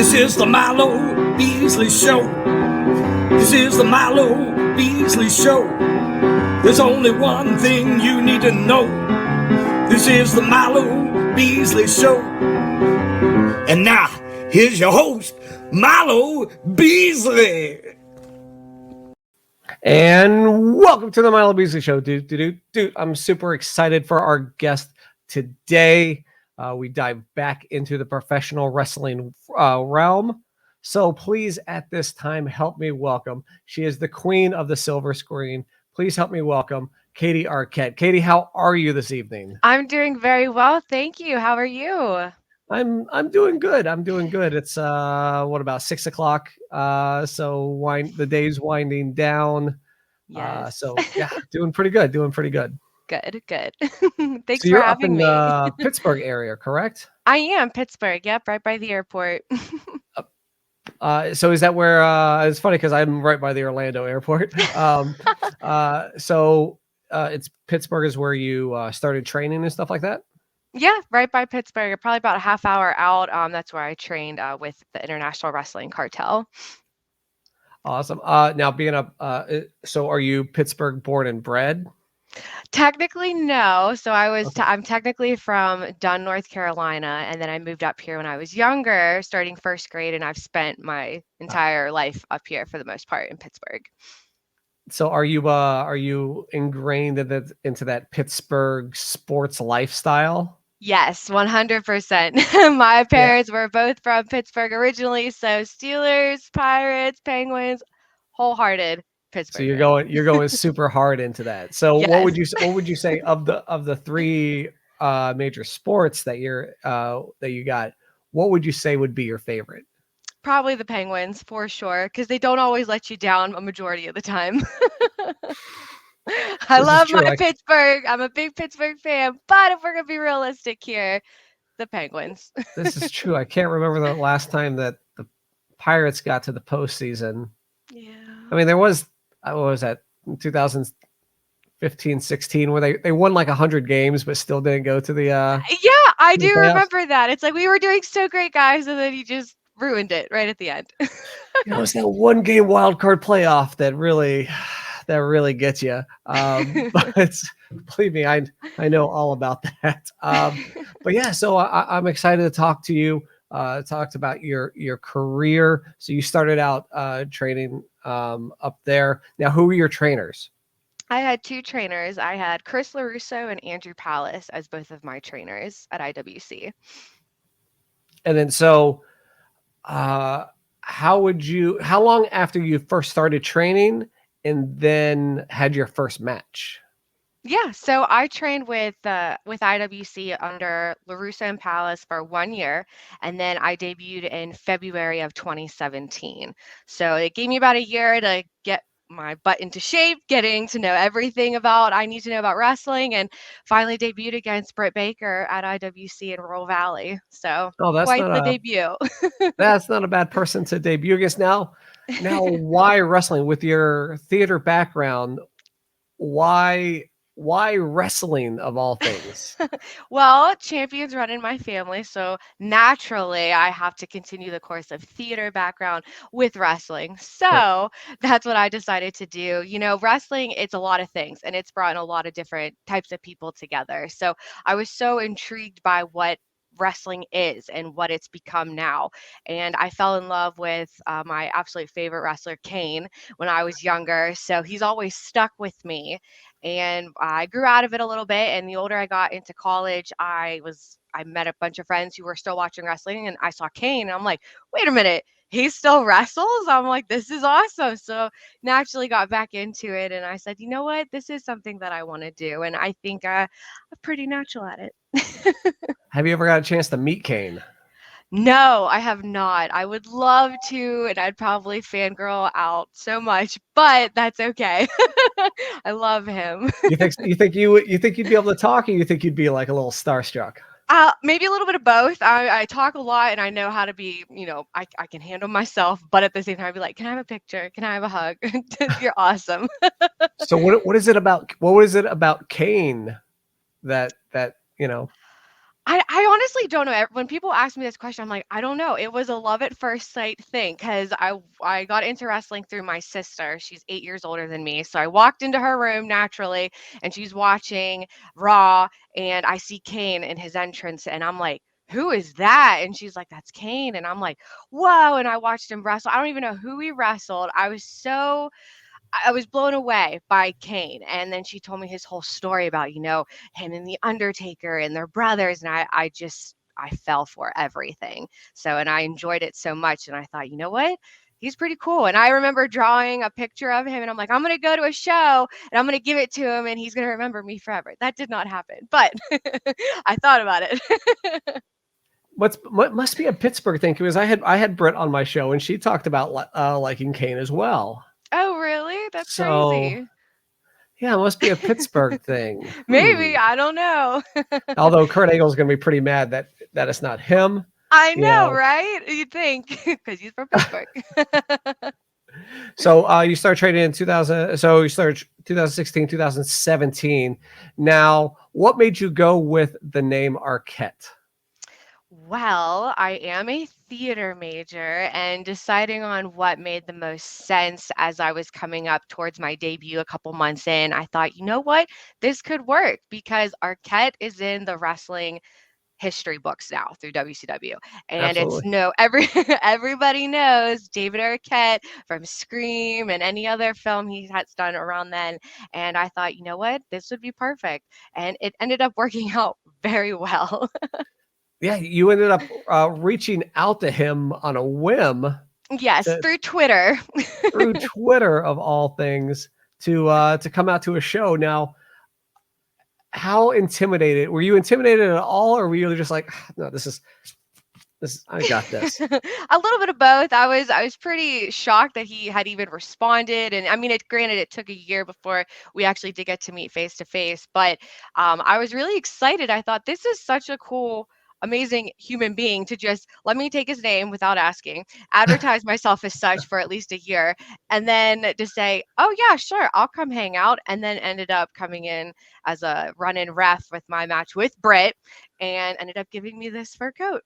This is the Milo Beasley Show. This is the Milo Beasley Show. There's only one thing you need to know. This is the Milo Beasley Show. And now, here's your host, Milo Beasley. And welcome to the Milo Beasley Show. Dude, I'm super excited for our guest today. We dive back into the professional wrestling realm. So please, at this time, help me welcome. She is the queen of the silver screen. Please help me welcome Katie Arquette. Katie, how are you this evening? I'm doing very well, thank you. How are you? I'm doing good. It's about 6 o'clock. So the day's winding down. Yes. So yeah, doing pretty good. Good. Thanks So you're for up in having me. the Pittsburgh area, correct? I am Pittsburgh. Yep, right by the airport. So is that where it's funny because I'm right by the Orlando airport. So it's Pittsburgh is where you started training and stuff like that? Yeah, right by Pittsburgh. Probably about a half hour out. That's where I trained with the International Wrestling Cartel. Awesome. Now so are you Pittsburgh born and bred? Technically, no. So Okay. I'm technically from Dunn, North Carolina, and then I moved up here when I was younger, starting first grade, and I've spent my entire life up here for the most part in Pittsburgh. So are you ingrained into that Pittsburgh sports lifestyle? Yes, 100%. My parents were both from Pittsburgh originally, so Steelers, Pirates, Penguins, wholehearted Pittsburgh. So you're going super hard into that. So Yes. what would you say of the three major sports that you got? What would you say would be your favorite? Probably the Penguins for sure, because they don't always let you down a majority of the time. I love my Pittsburgh. I'm a big Pittsburgh fan, but if we're gonna be realistic here, the Penguins. This is true. I can't remember the last time that the Pirates got to the postseason. Yeah. I mean, there was, what was that, 2015, 16, where they won like 100 games, but still didn't go to the Yeah, I do playoffs. remember that. It's like we were doing so great, guys, and then you just ruined it right at the end. It's that one game wild card playoff that really gets you. But believe me, I know all about that. But yeah, so I'm excited to talk to you. Talked about your career. So you started out training up there. Now, who were your trainers? I had two trainers. I had Chris LaRusso and Andrew Palace as both of my trainers at IWC. And then so how long after you first started training and then had your first match? Yeah, so I trained with IWC under LaRusso and Palace for 1 year, and then I debuted in February of 2017. So it gave me about a year to get my butt into shape, getting to know everything I need to know about wrestling, and finally debuted against Britt Baker at IWC in Rural Valley. So quite the debut. That's not a bad person to debut against. Now, why wrestling? With your theater background, why wrestling of all things? Well, champions run in my family, so naturally I have to continue the course of theater background with wrestling. So that's what I decided to do. Wrestling, it's a lot of things, and it's brought in a lot of different types of people together. So I was so intrigued by what wrestling is and what it's become now. And I fell in love with my absolute favorite wrestler, Kane, when I was younger. So he's always stuck with me. And I grew out of it a little bit. And the older I got into college, I met a bunch of friends who were still watching wrestling, and I saw Kane, and I'm like, wait a minute, he still wrestles? I'm like, this is awesome. So naturally got back into it, and I said, you know what, this is something that I want to do, and I think I'm pretty natural at it. Have you ever got a chance to meet Kane? No, I have not. I would love to, and I'd probably fangirl out so much, but that's okay. I love him. You think you'd be able to talk, or you think you'd be like a little starstruck? Maybe a little bit of both. I talk a lot, and I know how to be, I can handle myself, but at the same time, I'd be like, can I have a picture? Can I have a hug? You're awesome. So what is it about Kane that I honestly don't know. When people ask me this question, I'm like, I don't know. It was a love at first sight thing because I got into wrestling through my sister. She's 8 years older than me. So I walked into her room naturally and she's watching Raw and I see Kane in his entrance and I'm like, who is that? And she's like, that's Kane. And I'm like, whoa. And I watched him wrestle. I don't even know who he wrestled. I was blown away by Kane. And then she told me his whole story about, him and the Undertaker and their brothers. And I fell for everything. So, and I enjoyed it so much. And I thought, you know what? He's pretty cool. And I remember drawing a picture of him and I'm like, I'm going to go to a show and I'm going to give it to him and he's going to remember me forever. That did not happen, but I thought about it. What must be a Pittsburgh thing, because I had Britt on my show and she talked about liking Kane as well. Oh, really? That's So, crazy. yeah, it must be a Pittsburgh thing. Maybe. I don't know. Although Kurt Angle's going to be pretty mad that it's not him. I know, right? You'd think, because he's from Pittsburgh. So you start trading in 2000. So you start 2016, 2017. Now, what made you go with the name Arquette? Well, I am a theater major and deciding on what made the most sense as I was coming up towards my debut a couple months in, I thought, you know what? This could work because Arquette is in the wrestling history books now through WCW. And Absolutely. everybody knows David Arquette from Scream and any other film he has done around then. And I thought, you know what? This would be perfect. And it ended up working out very well. Yeah, you ended up reaching out to him on a whim. Yes, through Twitter. Through Twitter of all things to come out to a show. Now, how intimidated were you? Intimidated at all, or were you just like, no, this I got this? A little bit of both. I was pretty shocked that he had even responded, and I mean, granted, it took a year before we actually did get to meet face to face, but I was really excited. I thought this is such a cool, amazing human being to just let me take his name without asking, advertise myself as such for at least a year, and then to say, oh yeah, sure, I'll come hang out, and then ended up coming in as a run-in ref with my match with Britt and ended up giving me this fur coat.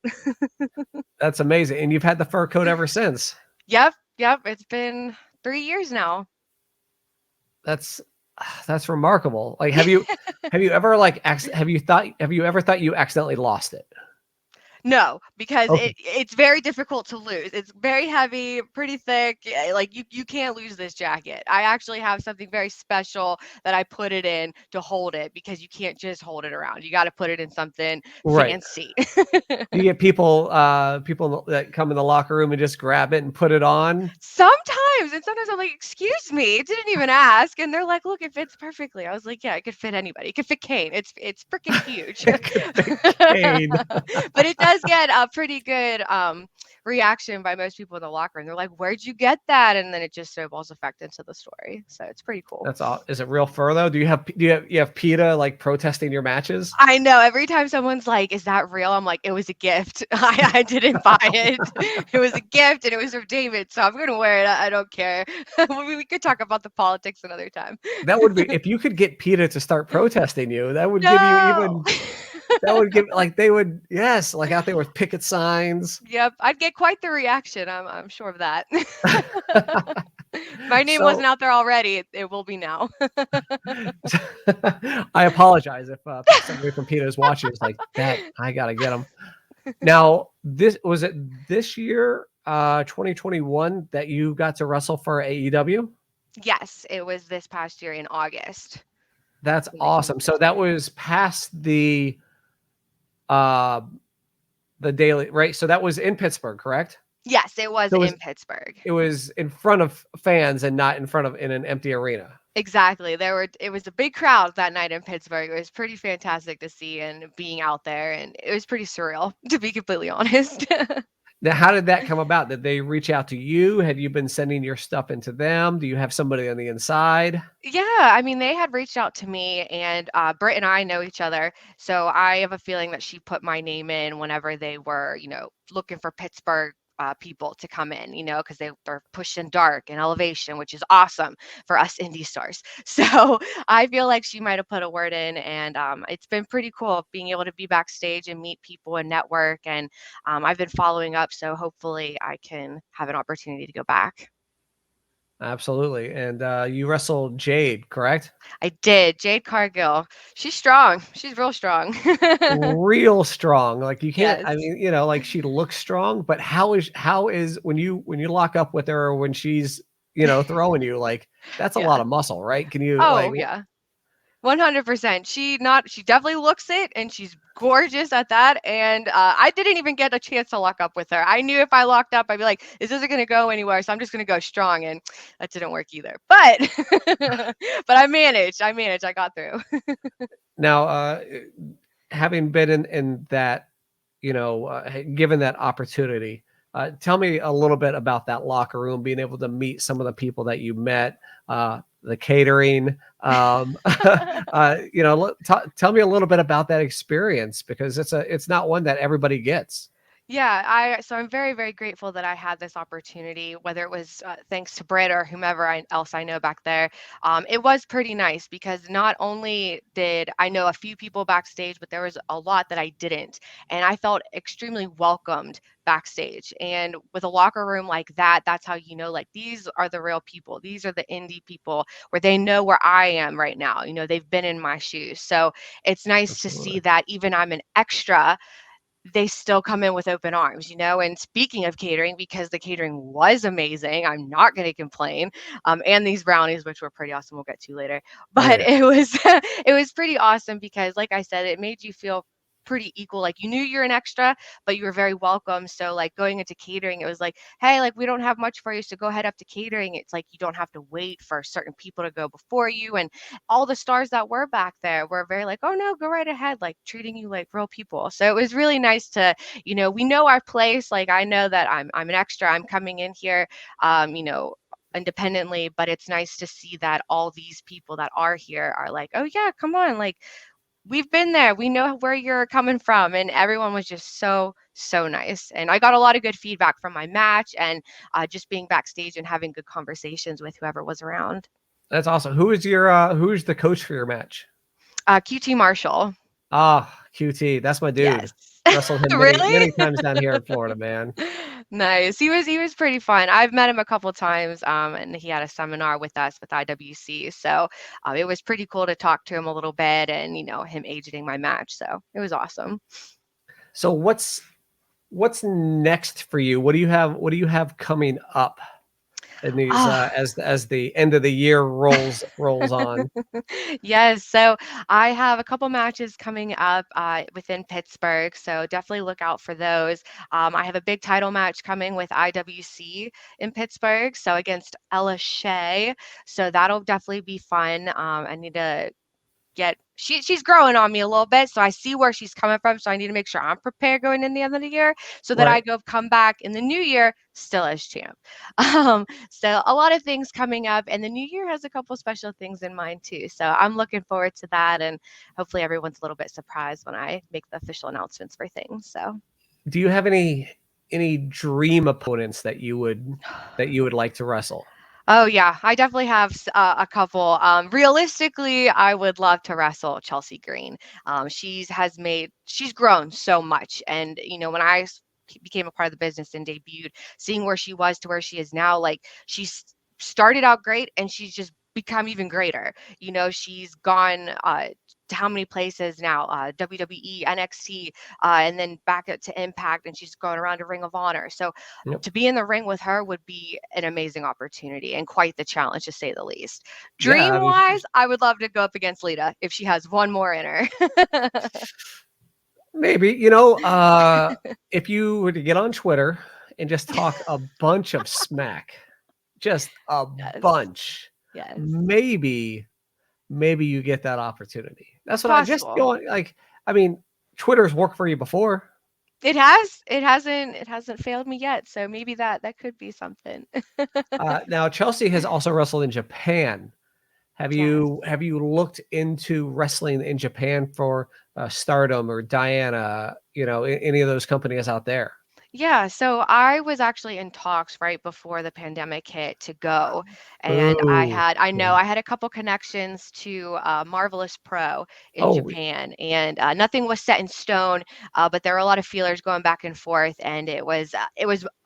That's amazing. And you've had the fur coat ever since. Yep. It's been 3 years now. That's remarkable. Like, have you ever have you ever thought you accidentally lost it? No, because Okay. it's very difficult to lose. It's very heavy, pretty thick. Like you can't lose this jacket. I actually have something very special that I put it in to hold it because you can't just hold it around. You got to put it in something fancy. You get people that come in the locker room and just grab it and put it on. Sometimes I'm like, excuse me, it didn't even ask. And they're like, look, it fits perfectly. I was like, yeah, it could fit anybody. It could fit Kane. It's freaking huge. It could fit Kane. But it does get a pretty good reaction by most people in the locker room. They're like, where'd you get that? And then it just snowballs effect into the story. So it's pretty cool. That's all. Is it real fur though? Do you have PETA like protesting your matches? I know. Every time someone's like, is that real? I'm like, it was a gift. I didn't buy it. It was a gift and it was from David. So I'm going to wear it. I don't care. We could talk about the politics another time. That would be, if you could get PETA to start protesting you, that would give you even, that would give, like, they would, yes, like out there with picket signs. Yep. I'd get quite the reaction. I'm sure of that. My name wasn't out there already. It will be now. I apologize if somebody from PETA is watching. It's like, that I gotta get them. Now, was it this year, 2021, that you got to wrestle for AEW? Yes, it was this past year in August. That's awesome. So that was past the daily, right? So that was in Pittsburgh, correct? Yes, it was in Pittsburgh. It was in front of fans and not in an empty arena. Exactly. It was a big crowd that night in Pittsburgh. It was pretty fantastic to see and being out there, and it was pretty surreal, to be completely honest. Now, how did that come about? Did they reach out to you? Had you been sending your stuff into them? Do you have somebody on the inside? Yeah, I mean, they had reached out to me, and Britt and I know each other, so I have a feeling that she put my name in whenever they were, looking for Pittsburgh people to come in, because they're pushing dark and elevation, which is awesome for us indie stars. So I feel like she might have put a word in, and it's been pretty cool being able to be backstage and meet people and network. And I've been following up, so hopefully I can have an opportunity to go back. Absolutely. And you wrestled Jade, correct? I did. Jade Cargill. She's strong. She's real strong. Real strong. Like you can't, I Yes. mean, like she looks strong, but how is when you lock up with her or when she's, throwing you, like that's a Yeah. lot of muscle, right? Can you like Oh, yeah. 100%. She definitely looks it, and she's gorgeous at that. And I didn't even get a chance to lock up with her. I knew if I locked up, I'd be like, this isn't going to go anywhere. So I'm just going to go strong. And that didn't work either. But, but I managed. I got through. now having been in that, given that opportunity, tell me a little bit about that locker room, being able to meet some of the people that you met, the catering, tell me a little bit about that experience, because it's not one that everybody gets. Yeah, so I'm very, very grateful that I had this opportunity, whether it was thanks to Britt or whomever else I know back there. It was pretty nice because not only did I know a few people backstage, but there was a lot that I didn't. And I felt extremely welcomed backstage. And with a locker room like that, that's how like these are the real people. These are the indie people where they know where I am right now. They've been in my shoes. So it's nice to see Absolutely. that even I'm an extra, they still come in with open arms. And speaking of catering, because the catering was amazing, I'm not going to complain. And these brownies, which were pretty awesome, we'll get to later. Oh But yeah. it was it was pretty awesome because, like I said, it made you feel pretty equal. Like you knew you're an extra, but you were very welcome. So like going into catering, it was like, hey, like we don't have much for you, so go head up to catering. It's like you don't have to wait for certain people to go before you. And all the stars that were back there were very like, oh no, go right ahead, like treating you like real people. So it was really nice to, we know our place. Like I know that I'm an extra. I'm coming in here, independently, but it's nice to see that all these people that are here are like, oh yeah, come on, like we've been there. We know where you're coming from. And everyone was just so, so nice. And I got a lot of good feedback from my match and just being backstage and having good conversations with whoever was around. That's awesome. Who's the coach for your match? QT Marshall. Ah, QT. That's my dude. Yes. Wrestled him many, Really? many times down here in Florida, man. Nice. He was pretty fun. I've met him a couple times, and he had a seminar with us with IWC. So it was pretty cool to talk to him a little bit, and him agenting my match. So it was awesome. So what's next for you? What do you have coming up in these Ah. as the end of the year rolls on? Yes, so I have a couple matches coming up within Pittsburgh, so definitely look out for those. I have a big title match coming with IWC in Pittsburgh, so against Ella Shea, so that'll definitely be fun. I need to she's growing on me a little bit, so I see where she's coming from, so I need to make sure I'm prepared going in the end of the year so that I Right. come back in the new year still as champ. So a lot of things coming up, and the new year has a couple special things in mind too, so I'm looking forward to that, and hopefully everyone's a little bit surprised when I make the official announcements for things. So Do you have any dream opponents that you would like to wrestle? oh yeah, I definitely have a couple. Realistically, I would love to wrestle Chelsea Green. She's grown so much, and when I became a part of the business and debuted, seeing where she was to where she is now, like she's started out great, and she's just become even greater. She's gone to how many places now? WWE, NXT, and then back up to Impact, and she's going around to Ring of Honor. So Yep. to be in the ring with her would be an amazing opportunity and quite the challenge, to say the least. Yeah, Dream wise, I would love to go up against Lita if she has one more in her. maybe, if you were to get on Twitter and just talk a bunch of smack, just a Yes. bunch, Yes. maybe you get that opportunity. That's It's what I just possible. going like. I mean, Twitter's worked for you before. It has. It hasn't failed me yet. So maybe that could be something. Now Chelsea has also wrestled in Japan. Have Yes. you looked into wrestling in Japan for Stardom or Diana? Any of those companies out there? Yeah, so I was actually in talks right before the pandemic hit to go, and Ooh. I had a couple connections to Marvelous Pro in Oh, Japan, and nothing was set in stone, but there were a lot of feelers going back and forth, and it was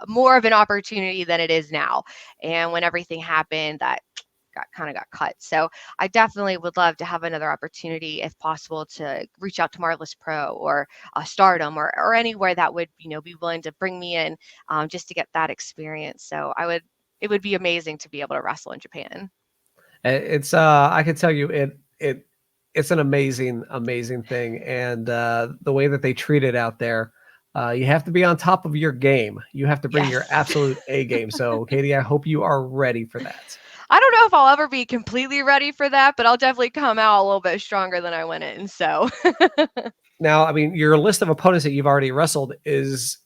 more of an opportunity than it is now. And when everything happened, that got cut. So I definitely would love to have another opportunity, if possible, to reach out to Marvelous Pro or Stardom or anywhere that would be willing to bring me in, just to get that experience. So it would be amazing to be able to wrestle in Japan. it's I can tell you it's an amazing thing, and the way that they treat it out there, you have to be on top of your game. You have to bring your Yes. absolute A game. So, Katie, I hope you are ready for that. I don't know if I'll ever be completely ready for that, but I'll definitely come out a little bit stronger than I went in. So Now, I mean, your list of opponents that you've already wrestled is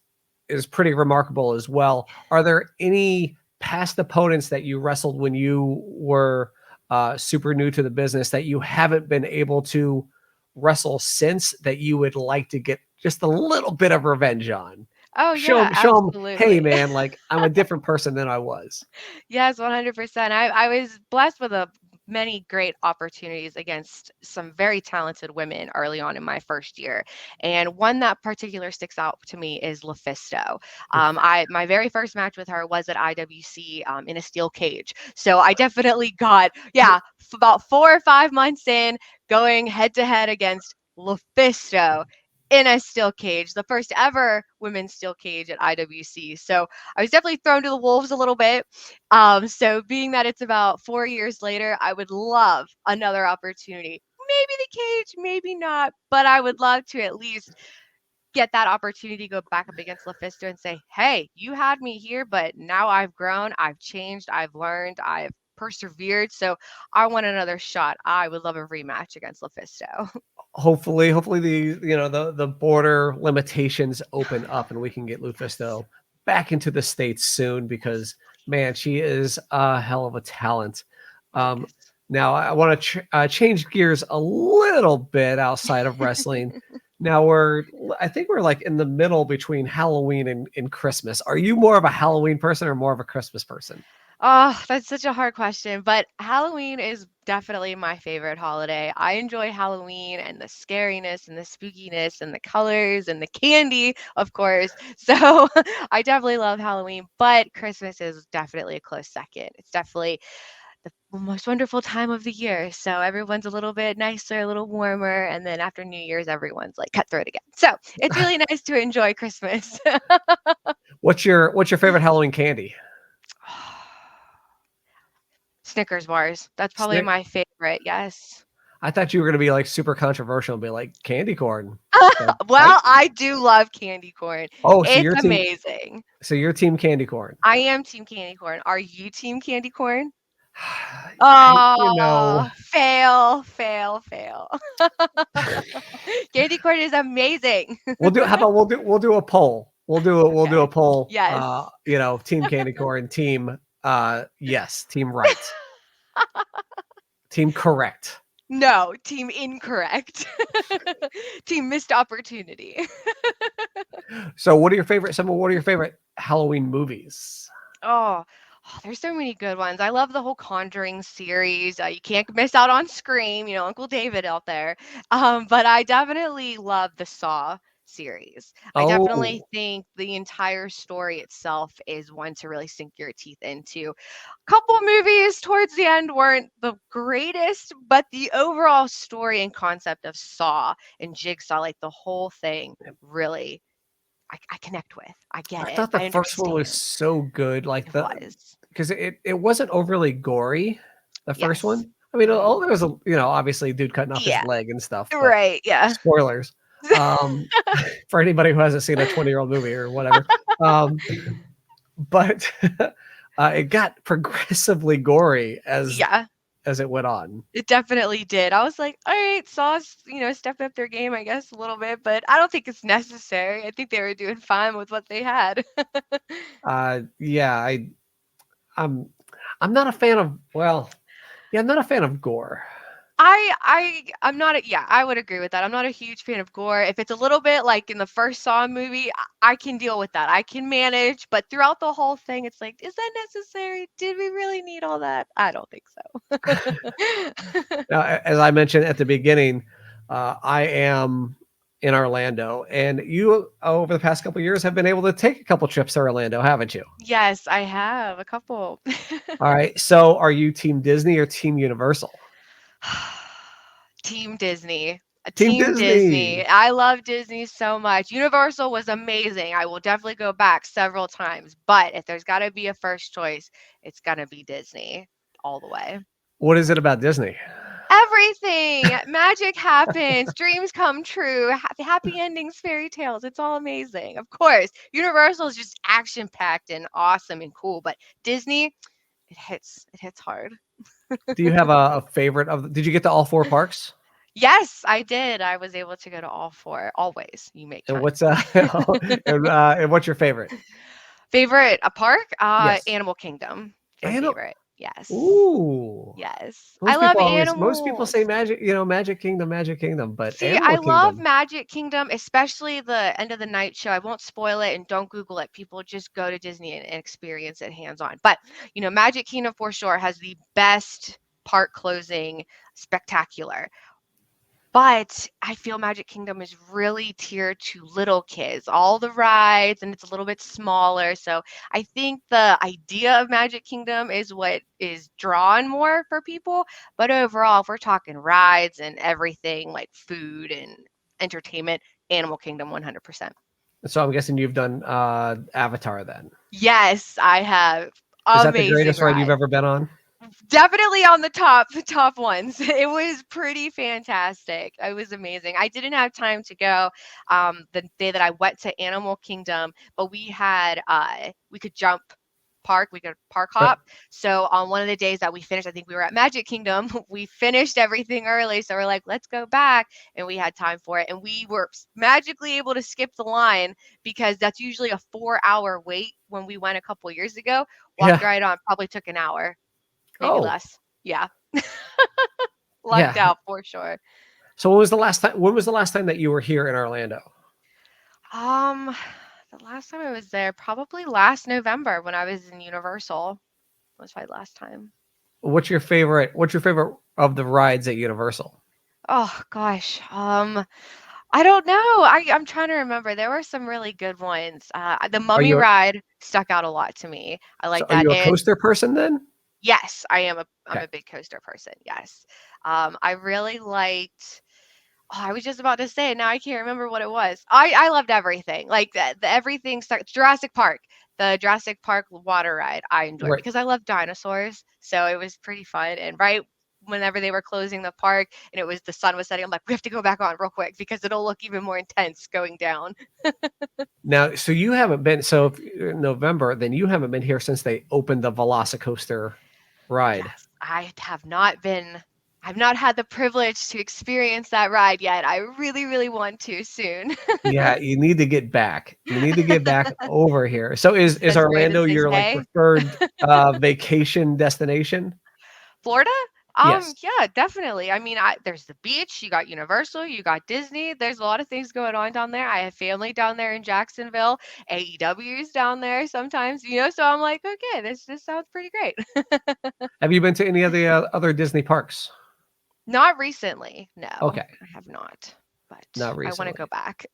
pretty remarkable as well. Are there any past opponents that you wrestled when you were super new to the business that you haven't been able to wrestle since, that you would like to get just a little bit of revenge on? oh Show yeah, them, show them, hey absolutely. man, like I'm a different person than I was. Yes, 100%. I was blessed with a many great opportunities against some very talented women early on in my first year. And one that particular sticks out to me is LuFisto. I my very first match with her was at IWC, in a steel cage. So I definitely got, yeah, about 4 or 5 months in, going head to head against LuFisto in a steel cage, the first ever women's steel cage at IWC. So I was definitely thrown to the wolves a little bit. So being that it's about 4 years later, I would love another opportunity. Maybe the cage, maybe not, but I would love to at least get that opportunity to go back up against LuFisto and say, hey, you had me here, but now I've grown, I've changed, I've learned, I've persevered. So I want another shot. I would love a rematch against LuFisto. Hopefully the the border limitations open up and we can get Lufisto back into the States soon, because man, she is a hell of a talent. Um, Yes. Now I want to change gears a little bit outside of wrestling. Now I think we're like in the middle between Halloween and Christmas. Are you more of a Halloween person or more of a Christmas person? Oh, that's such a hard question, but Halloween is definitely my favorite holiday. I enjoy Halloween and the scariness and the spookiness and the colors and the candy, of course. So I definitely love Halloween, but Christmas is definitely a close second. It's definitely the most wonderful time of the year. So everyone's a little bit nicer, a little warmer, and then after New Year's, everyone's like cutthroat again. So it's really nice to enjoy Christmas. What's your favorite Halloween candy? Snickers bars. That's probably my favorite. Yes. I thought you were gonna be like super controversial and be like candy corn. Like Well, fight. I do love candy corn. Oh, so It's your team amazing. so your team candy corn. I am team candy corn. Are you team candy corn? You know, Oh, fail, fail, fail. Candy corn is amazing. we'll do how about we'll do a poll. We'll do a Okay. poll. Yes. Team candy corn, team yes, team right. Team correct. No, team incorrect. Team missed opportunity. So what are your favorite Halloween movies? Oh, there's so many good ones. I love the whole Conjuring series. You can't miss out on Scream, Uncle David out there. But I definitely love the Saw series. I definitely Oh, think the entire story itself is one to really sink your teeth into. Couple movies towards the end weren't the greatest, but the overall story and concept of Saw and Jigsaw, like the whole thing, really I connect with. I get I it. thought the I first one was understand. so good. Like It the was. because it wasn't overly gory, the first Yes. one. I mean, Mhm. there was obviously a dude cutting off his Yeah, leg and stuff, but right, yeah. spoilers. Um, for anybody who hasn't seen a 20-year-old movie or whatever. Um, but it got progressively gory Yeah, as it went on. it definitely did. I was like, "Alright, Sauce, stepped up their game, I guess, a little bit," but I don't think it's necessary. I think they were doing fine with what they had. Yeah, I'm I'm not a fan of, well, yeah, I'm not a fan of gore. I'm not yeah, I would agree with that. I'm not a huge fan of gore. If it's a little bit like in the first Saw movie, I can deal with that. I can manage, but throughout the whole thing, it's like, is that necessary? Did we really need all that? I don't think so. Now, as I mentioned at the beginning, I am in Orlando, and you over the past couple of years have been able to take a couple trips to Orlando, haven't you? Yes, I have a couple. All right. So, are you Team Disney or Team Universal? Team Disney. Team Team Disney. Disney. I love Disney so much. Universal was amazing. I will definitely go back several times. But if there's got to be a first choice, it's going to be Disney all the way. What is it about Disney? Everything. Magic happens. Dreams come true. Happy endings, fairy tales. It's all amazing. Of course, Universal is just action packed and awesome and cool. But Disney, it hits. It hits hard. Do you have a favorite of? Did you get to all 4 parks? Yes, I did. I was able to go to all 4. Always, you make And time. what's and what's your favorite? Favorite a park? Yes. Animal Kingdom. My Animal. favorite. Yes. Ooh. Yes. Most I love people animals. most people say Magic, Magic Kingdom, but See, Animal I love Kingdom. Magic Kingdom, especially the end of the night show. I won't spoil it and don't Google it. People just go to Disney and experience it hands on. But, Magic Kingdom for sure has the best park closing spectacular. But I feel Magic Kingdom is really tiered to little kids, all the rides, and it's a little bit smaller. So I think the idea of Magic Kingdom is what is drawn more for people. But overall, if we're talking rides and everything like food and entertainment, Animal Kingdom 100%. So I'm guessing you've done Avatar then. Yes, I have. Is that the Amazing greatest ride you've ride. ever been on? Definitely on the top ones. It was pretty fantastic. It was amazing. I didn't have time to go the day that I went to Animal Kingdom, but we could jump park, we could park Right. hop. So on one of the days that we finished, I think we were at Magic Kingdom, we finished everything early. So we're like, let's go back. And we had time for it. And we were magically able to skip the line because that's usually a 4-hour wait when we went a couple years ago. Walked Yeah. right on, probably took an hour. Maybe Oh. less. Yeah. Lucked Yeah. out for sure. So when was the last time that you were here in Orlando? The last time I was there, probably last November when I was in Universal. Was my last time. What's your favorite of the rides at Universal? Oh gosh. I don't know. I'm trying to remember. There were some really good ones. The Mummy ride stuck out a lot to me. I like Are that. you a And coaster person then? yes, I'm Okay. a big coaster person. Yes. I really liked. Oh, I was just about to say it. Now I can't remember what it was. I loved everything. Like the everything Jurassic Park. The Jurassic Park water ride I enjoyed Right. because I love dinosaurs. So it was pretty fun. And right whenever they were closing the park and the sun was setting, I'm like, we have to go back on real quick because it'll look even more intense going down. Now, so you haven't been in November, then you haven't been here since they opened the Velocicoaster ride. Yes, I've not had the privilege to experience that ride yet. I really, really want to soon. Yeah, you need to get back. You need to get back over here. So is As great Orlando as they your like say. preferred vacation destination? Florida? Yes. Yeah, definitely. I mean, there's the beach, you got Universal, you got Disney. There's a lot of things going on down there. I have family down there in Jacksonville. AEW's down there sometimes, so I'm like, okay, this sounds pretty great. Have you been to any of the other Disney parks? Not recently. No. Okay. I have not. But Not I want to recently. go back.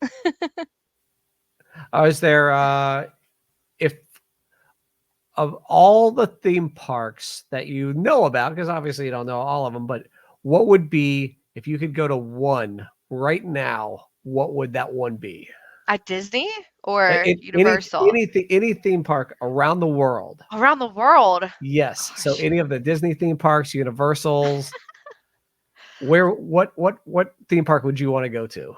Is there if of all the theme parks that you know about, because obviously you don't know all of them, but what would be if you could go to one right now, what would that one be? At Disney or Any Universal? any theme park around the world. Around the world. Yes. So Gosh. any of the Disney theme parks, Universals. What theme park would you want to go to?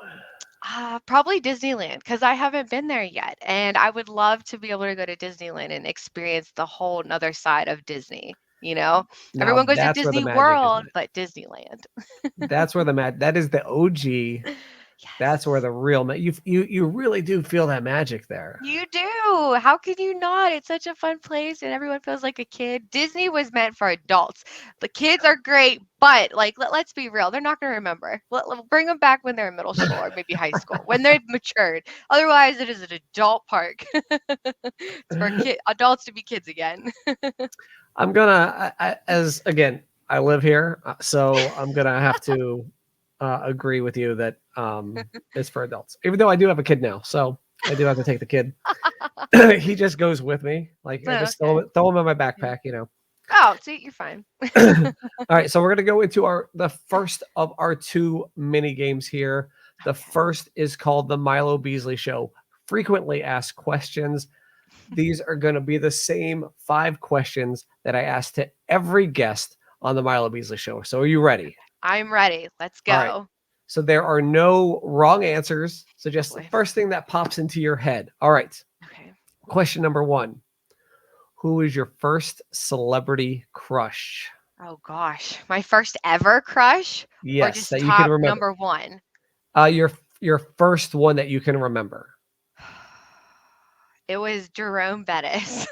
Probably Disneyland because I haven't been there yet. And I would love to be able to go to Disneyland and experience the whole other side of Disney. Now Everyone goes to that's where the Disney magic World, is. but Disneyland. That's where that is the OG. That's where Yes. the real you really do feel that magic there. You do. do. How can you not? It's such a fun place and everyone feels like a kid. Disney was meant for adults. The kids are great, but like let's be real, they're not going to remember. Bring them back when they're in middle school or maybe high school, when they've matured. Otherwise, it is an adult park. It's for adults to be kids again. I'm gonna, as again, I live here, so I'm gonna have to agree with you that it's for adults. Even though I do have a kid now, so I do have to take the kid. He just goes with me. Like I just throw him in my backpack, you know. Oh, see, you're fine. All right, so we're gonna go into the first of our 2 mini games here. The first is called the Milo Beasley Show. Frequently asked questions. These are going to be the same 5 questions that I asked to every guest on the Milo Beasley Show. So are you ready? I'm ready. Let's go. Right. So there are no wrong answers. So just the first thing that pops into your head. All right. Okay. Question number 1. Who is your first celebrity crush? Oh gosh, my first ever crush? Yes, or just that top you can remember. number 1? Your first one that you can remember. It was Jerome Bettis.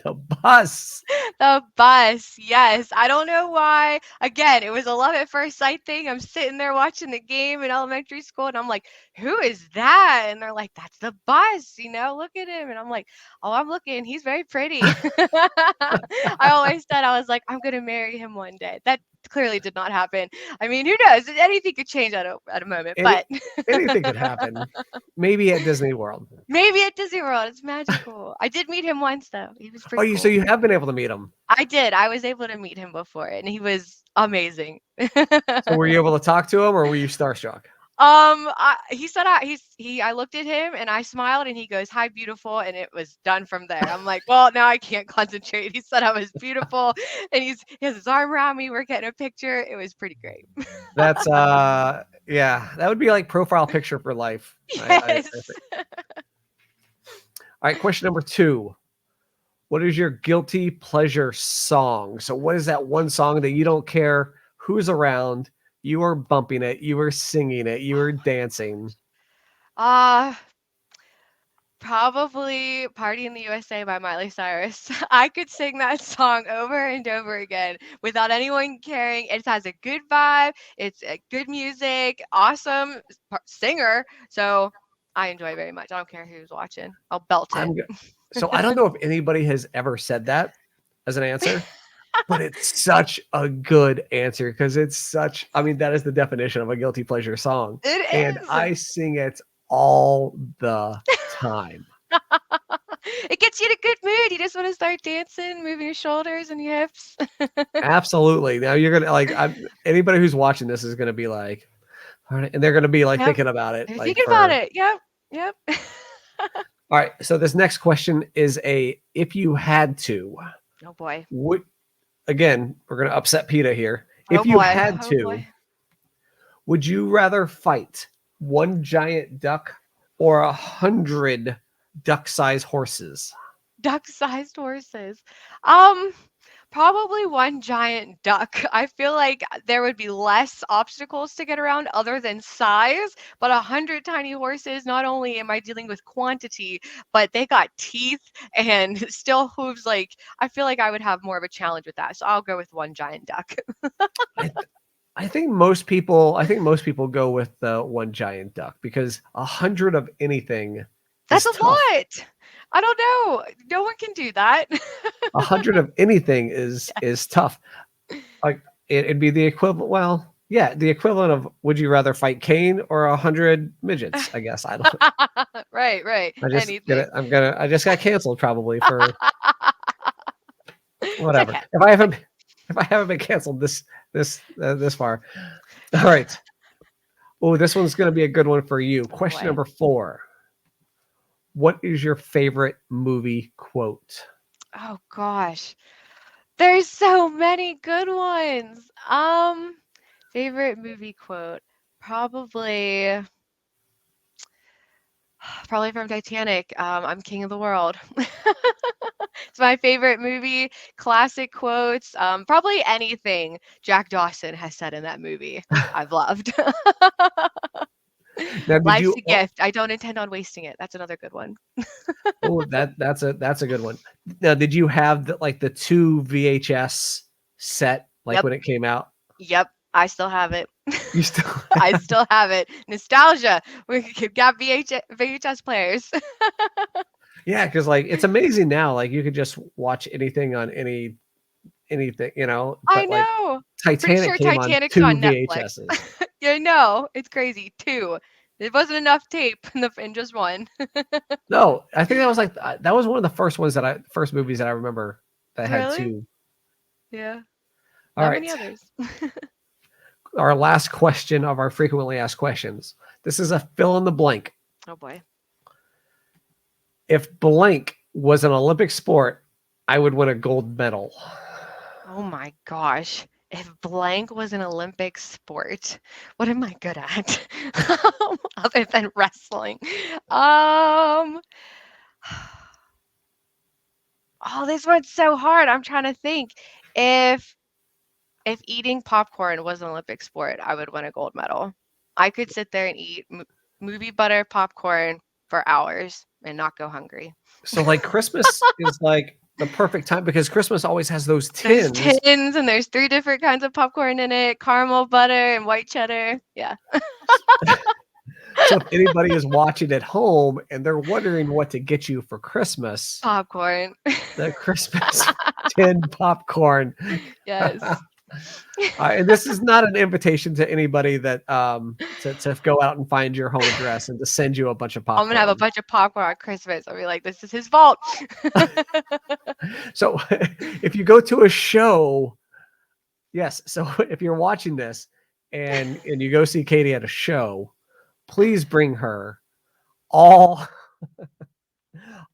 The bus. The bus. Yes. I don't know why. Again, it was a love at first sight thing. I'm sitting there watching the game in elementary school and I'm like, who is that? And they're like, that's the bus, look at him. And I'm like, oh, I'm looking. He's very pretty. I always said, I was like, I'm going to marry him one day. That clearly did not happen. I mean, who knows? Anything could change at a moment, but anything could happen. Maybe at Disney World. Maybe at Disney World. It's magical. I did meet him once though. He was pretty cool. So you have been able to meet him? I did. I was able to meet him before and he was amazing. So were you able to talk to him or were you starstruck? He said I looked at him and I smiled and he goes, "Hi, beautiful," and it was done from there. I'm like, well, now I can't concentrate. He said I was beautiful and he has his arm around me. We're getting a picture. It was pretty great. That's yeah, that would be like profile picture for life. Yes. All right, question number 2. What is your guilty pleasure song? So what is that one song that you don't care who's around? You are bumping it. You are singing it. You are dancing. Probably "Party in the USA" by Miley Cyrus. I could sing that song over and over again without anyone caring. It has a good vibe. It's a good music. Awesome singer. So I enjoy it very much. I don't care who's watching. I'll belt it. So I don't know if anybody has ever said that as an answer. But it's such a good answer because it's such, I mean, that is the definition of a guilty pleasure song. It and is. I sing it all the time. It gets you in a good mood. You just want to start dancing, moving your shoulders and your hips. Absolutely. Now you're going to anybody who's watching this is going to be like, all right, and they're going to be like thinking about it. They're thinking about it. Yep. All right. So this next question is if you had to. Oh boy. Again, we're going to upset PETA here. If you had to, would you rather fight one giant duck or 100 duck-sized horses? Duck-sized horses. Probably one giant duck. I feel like there would be less obstacles to get around other than size, but 100 tiny horses, not only am I dealing with quantity, but they got teeth and still hooves. Like, I feel like I would have more of a challenge with that. So I'll go with one giant duck. I think most people go with the one giant duck because 100 of anything. That's a lot. I don't know. No one can do that. 100 of anything is tough. Like it'd be the equivalent. Well, yeah, the equivalent of would you rather fight Kane or 100 midgets? I guess I don't. Right. I just got canceled probably for whatever. Okay. If I haven't been canceled this far. All right. Oh, this one's going to be a good one for you. Question number 4. What is your favorite movie quote? Oh gosh. There's so many good ones. Favorite movie quote. Probably from Titanic. I'm king of the world. It's my favorite movie. Classic quotes. Probably anything Jack Dawson has said in that movie I've loved. Now, did Life's you? a gift. I don't intend on wasting it. That's another good one. Oh, that's a good one. Now, did you have the 2 VHS set Yep. when it came out? Yep. I still have it. You still? I still have it. Nostalgia. We got VHS players. Yeah, because it's amazing now. You could just watch anything on anything, I But know. Pretty Titanic sure came on Titanic's 2 on Netflix. VHSs. Yeah, no, it's crazy. 2. It wasn't enough tape in just one. No, I think that was that was one of the first movies that I remember that had Really? 2. Yeah. All Not right. many others. Our last question of our frequently asked questions. This is a fill in the blank. Oh boy. If blank was an Olympic sport, I would win a gold medal. Oh my gosh. If blank was an Olympic sport, what am I good at? Other than wrestling. Oh, this one's so hard. I'm trying to think. If eating popcorn was an Olympic sport, I would win a gold medal. I could sit there and eat movie butter popcorn for hours and not go hungry. So Christmas is the perfect time because Christmas always has those There's tins. tins and there's 3 different kinds of popcorn in it, caramel, butter, and white cheddar. Yeah. So if anybody is watching at home and they're wondering what to get you for Christmas, Popcorn. the Christmas tin popcorn. Yes. And this is not an invitation to anybody that to go out and find your home address and to send you a bunch of popcorn. I'm gonna have a bunch of popcorn on Christmas. I'll be like, this is his fault. So if you go to a show, yes. So if you're watching this and you go see Katie at a show, please bring her all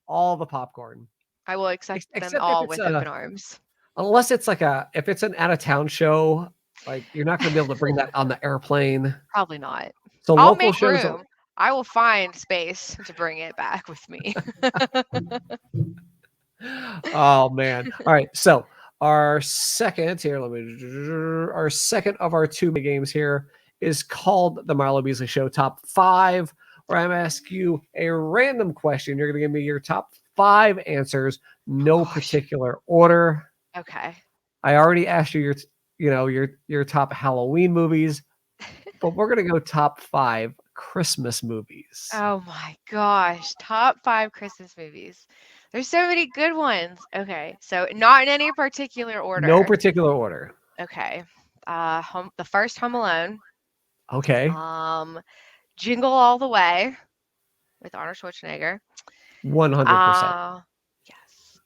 the popcorn. I will accept them Except all if it's with open arms. Unless it's if it's an out of town show, you're not going to be able to bring that on the airplane. Probably not. So I'll local make shows. room. I will find space to bring it back with me. Oh man! All right, so our second of our 2 games here is called the Milo Beasley Show Top 5, where I'm asking you a random question. You're going to give me your top 5 answers, no particular order. Okay. I already asked you your top Halloween movies, but we're gonna go top 5 Christmas movies. Oh my gosh. Top 5 Christmas movies. There's so many good ones. Okay. So not in any particular order. No particular order. Okay. The first Home Alone. Okay. Jingle All the Way with Arnold Schwarzenegger. 100%. Yes.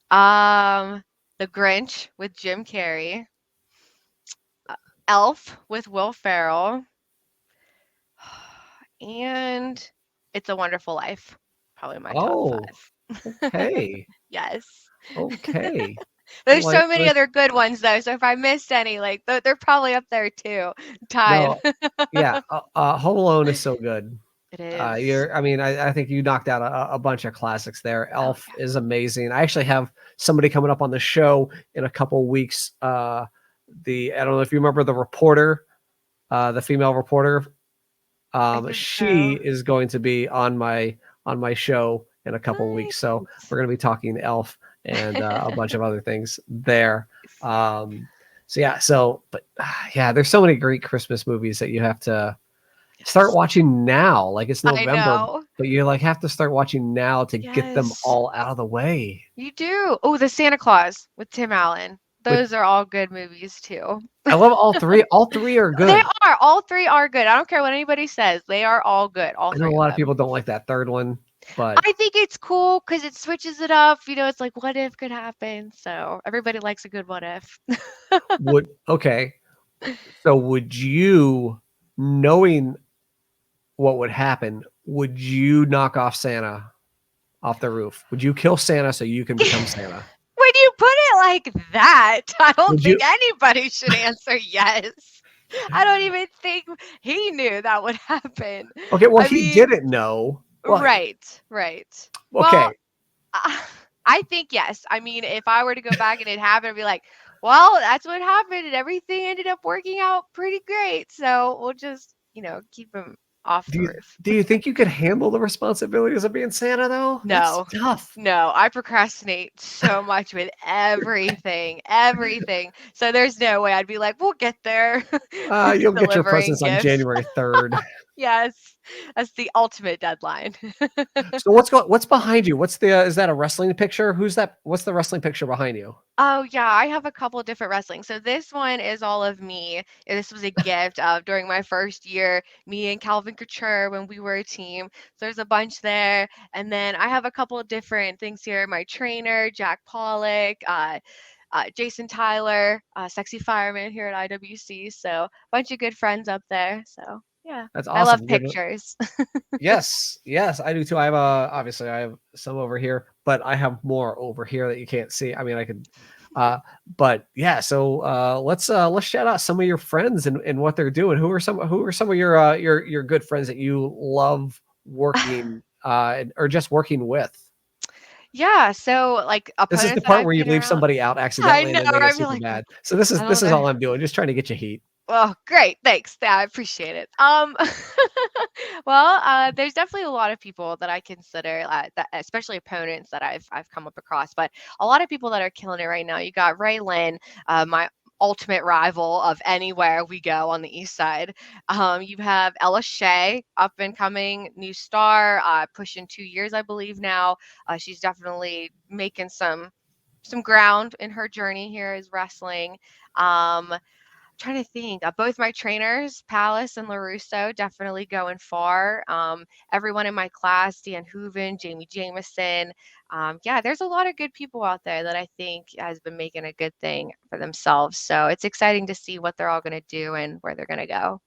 The Grinch with Jim Carrey. Elf with Will Ferrell. And It's a Wonderful Life. Probably my top 5. Okay. Yes. Okay. There's so many other good ones though. So if I missed any, they're probably up there too. Tied. No, yeah. Home Alone is so good. It is. I think you knocked out a bunch of classics there. Elf is amazing. I actually have somebody coming up on the show in a couple weeks. I don't know if you remember the reporter, the female reporter. She is going to be on my show in a couple weeks. So we're going to be talking Elf and a bunch of other things there. But there's so many great Christmas movies that you have to start watching now. It's November, but you have to start watching now to get them all out of the way. You do. Oh, the Santa Claus with Tim Allen. Those are all good movies too. I love all 3. All 3 are good. They are. All 3 are good. I don't care what anybody says. They are all good. All 3. I know a lot of people don't like that third one, but I think it's cool because it switches it up. It's like what if could happen. So everybody likes a good what if. So would you, knowing what would happen, would you knock off Santa off the roof? Would you kill Santa so you can become Santa? When you put it like that, I don't think anybody should answer yes. I don't even think he knew that would happen. Okay, well, he didn't know. Well, right. Okay. Well, I think yes. I mean, if I were to go back and it happened, I'd be like, well, that's what happened and everything ended up working out pretty great. So we'll just, keep him off Do the you roof. do you think you could handle the responsibilities of being Santa though? That's No. tough. No, I procrastinate so much with everything, everything. So there's no way I'd be like, "We'll get there." You'll get your Delivering presents on gifts. January 3rd. Yes, that's the ultimate deadline. So what's behind you? What's the is that a wrestling picture? Who's that? What's the wrestling picture behind you? Oh, yeah, I have a couple of different wrestling. So this one is all of me. This was a gift during my first year, me and Calvin Couture when we were a team. So there's a bunch there. And then I have a couple of different things here. My trainer, Jack Pollock, Jason Tyler, Sexy Fireman here at IWC. So a bunch of good friends up there. So yeah, That's I love awesome. pictures. Yes, yes, I do too. I have obviously I have some over here, but I have more over here that you can't see. I mean, I could, but yeah. So let's shout out some of your friends and what they're doing. Who are some of your good friends that you love working or just working with? Yeah, so like This is the opponents that part I've where you been leave around. somebody out I accidentally and know, then they get right? Be super like, mad. So this is I this don't is know. all I'm doing, just trying to get you heat. Well, great. Thanks. Yeah, I appreciate it. Well, there's definitely a lot of people that I consider that, especially opponents that I've come up across, but a lot of people that are killing it right now. You got Ray Lynn, my ultimate rival of anywhere we go on the east side. You have Ella Shea, up and coming new star, pushing 2 years, I believe now. She's definitely making some ground in her journey here as wrestling. Trying to think. Both my trainers, Palace and LaRusso, definitely going far. Everyone in my class, Dan Hooven, Jamie Jameson. Yeah, there's a lot of good people out there that I think has been making a good thing for themselves. So it's exciting to see what they're all going to do and where they're going to go.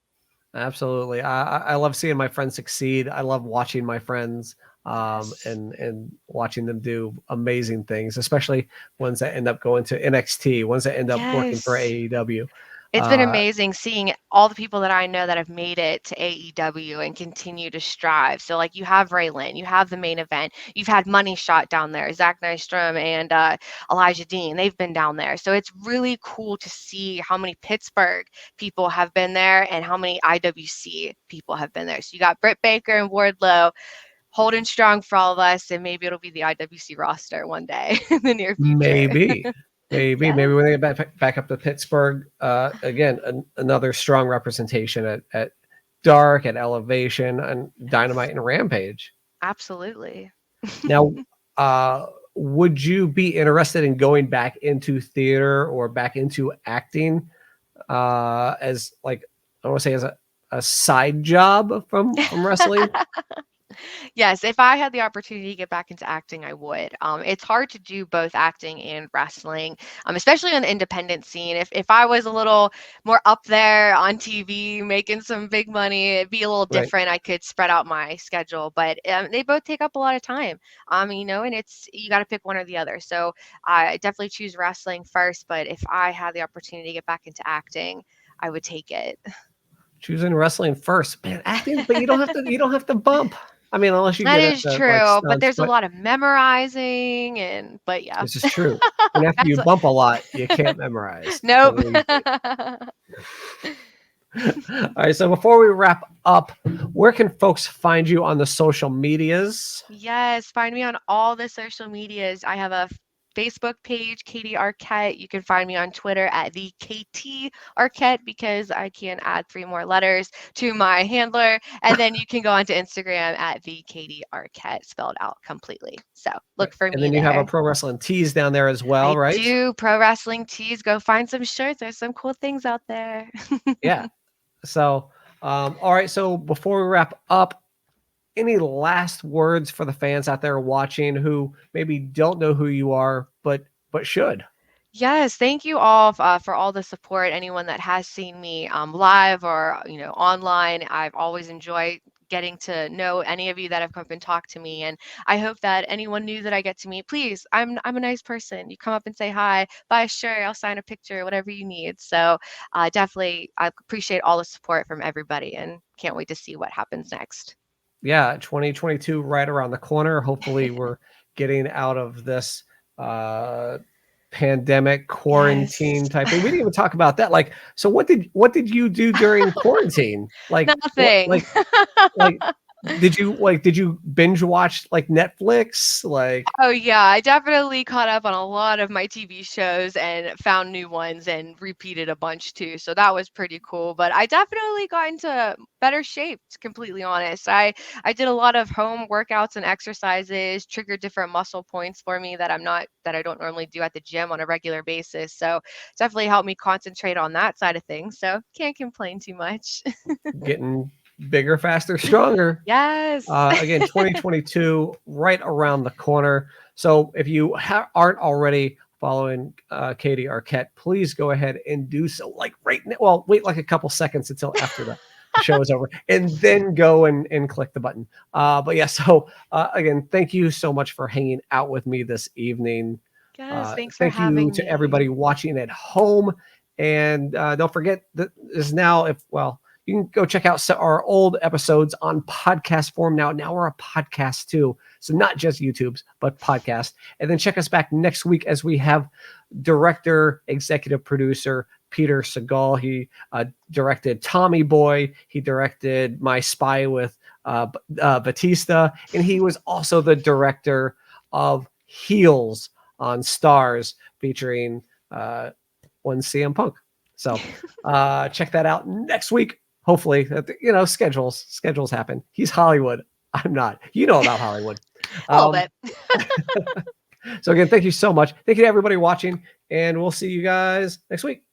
Absolutely. I love seeing my friends succeed. I love watching my friends Yes. and watching them do amazing things, especially ones that end up going to NXT, ones that end up working for Yes. AEW. It's been Uh, amazing seeing all the people that I know that have made it to AEW and continue to strive. So, like, you have Raylan, you have the main event, you've had Money Shot down there, Zach Nystrom and Elijah Dean, they've been down there. So, it's really cool to see how many Pittsburgh people have been there and how many IWC people have been there. So, you got Britt Baker and Wardlow holding strong for all of us, and maybe it'll be the IWC roster one day in the near future. maybe, maybe Yeah. when they get back up to Pittsburgh, again, another strong representation at Dark, at Elevation, and Dynamite and Rampage. Absolutely. Now, uh, would you be interested in going back into theater or back into acting as like I want to say as a side job from wrestling? Yes, if I had the opportunity to get back into acting, I would. It's hard to do both acting and wrestling, especially on the independent scene. If I was a little more up there on TV, making some big money, it'd be a little Right. different. I could spread out my schedule, but they both take up a lot of time. And it's you got to pick one or the other. So I definitely choose wrestling first. But if I had the opportunity to get back into acting, I would take it. Choosing wrestling first, man. Acting, but you don't have to bump. I mean, unless you That get is into like true, but stunts, there's a but lot of memorizing but yeah. this is true. And after That's you what bump a lot, you can't memorize. Nope. Totally. All right. So before we wrap up, where can folks find you on the social medias? Yes, find me on all the social medias. I have a Facebook page, Katie Arquette. You can find me on Twitter at the KT Arquette because I can add 3 more letters to my handler. And then you can go onto Instagram at the Katie Arquette, spelled out completely. So Right. look for And me then you have a there. pro wrestling tees down there as well, I right? do pro wrestling tees. Go find some shirts. There's some cool things out there. Yeah. So, all right. So before we wrap up, any last words for the fans out there watching who maybe don't know who you are, but should? Yes, thank you all for all the support. Anyone that has seen me live or online, I've always enjoyed getting to know any of you that have come up and talked to me. And I hope that anyone new that I get to meet, please, I'm a nice person. You come up and say hi, buy a shirt, I'll sign a picture, whatever you need. So definitely, I appreciate all the support from everybody, and can't wait to see what happens next. Yeah, 2022 right around the corner. Hopefully, we're getting out of this pandemic quarantine Yes. type thing. We didn't even talk about that. Like, so what did you do during quarantine? Like, Nothing. like did you binge watch like Netflix? Like, Oh, yeah, I definitely caught up on a lot of my TV shows and found new ones and repeated a bunch too, so that was pretty cool, but I definitely got into better shape, to completely honest. I did a lot of home workouts and exercises, triggered different muscle points for me that I don't normally do at the gym on a regular basis, so definitely helped me concentrate on that side of things, so can't complain too much. getting bigger, faster, stronger. Yes. Again, 2022 right around the corner. So if you aren't already following Katie Arquette, please go ahead and do so. Like right now, well, wait like a couple seconds until after the show is over, and then go and click the button. But yeah, so again, thank you so much for hanging out with me this evening. Yes, thanks for Thank you having to me. everybody watching at home, and don't forget that is now you can go check out our old episodes on podcast form now. Now we're a podcast too. So not just YouTube's, but podcast. And then check us back next week as we have director, executive producer, Peter Segal. He directed Tommy Boy. He directed My Spy with Batista. And he was also the director of Heels on Stars featuring one CM Punk. So check that out next week. Hopefully, schedules happen. He's Hollywood. I'm not. You know about Hollywood. A little bit. So again, thank you so much. Thank you to everybody watching, and we'll see you guys next week.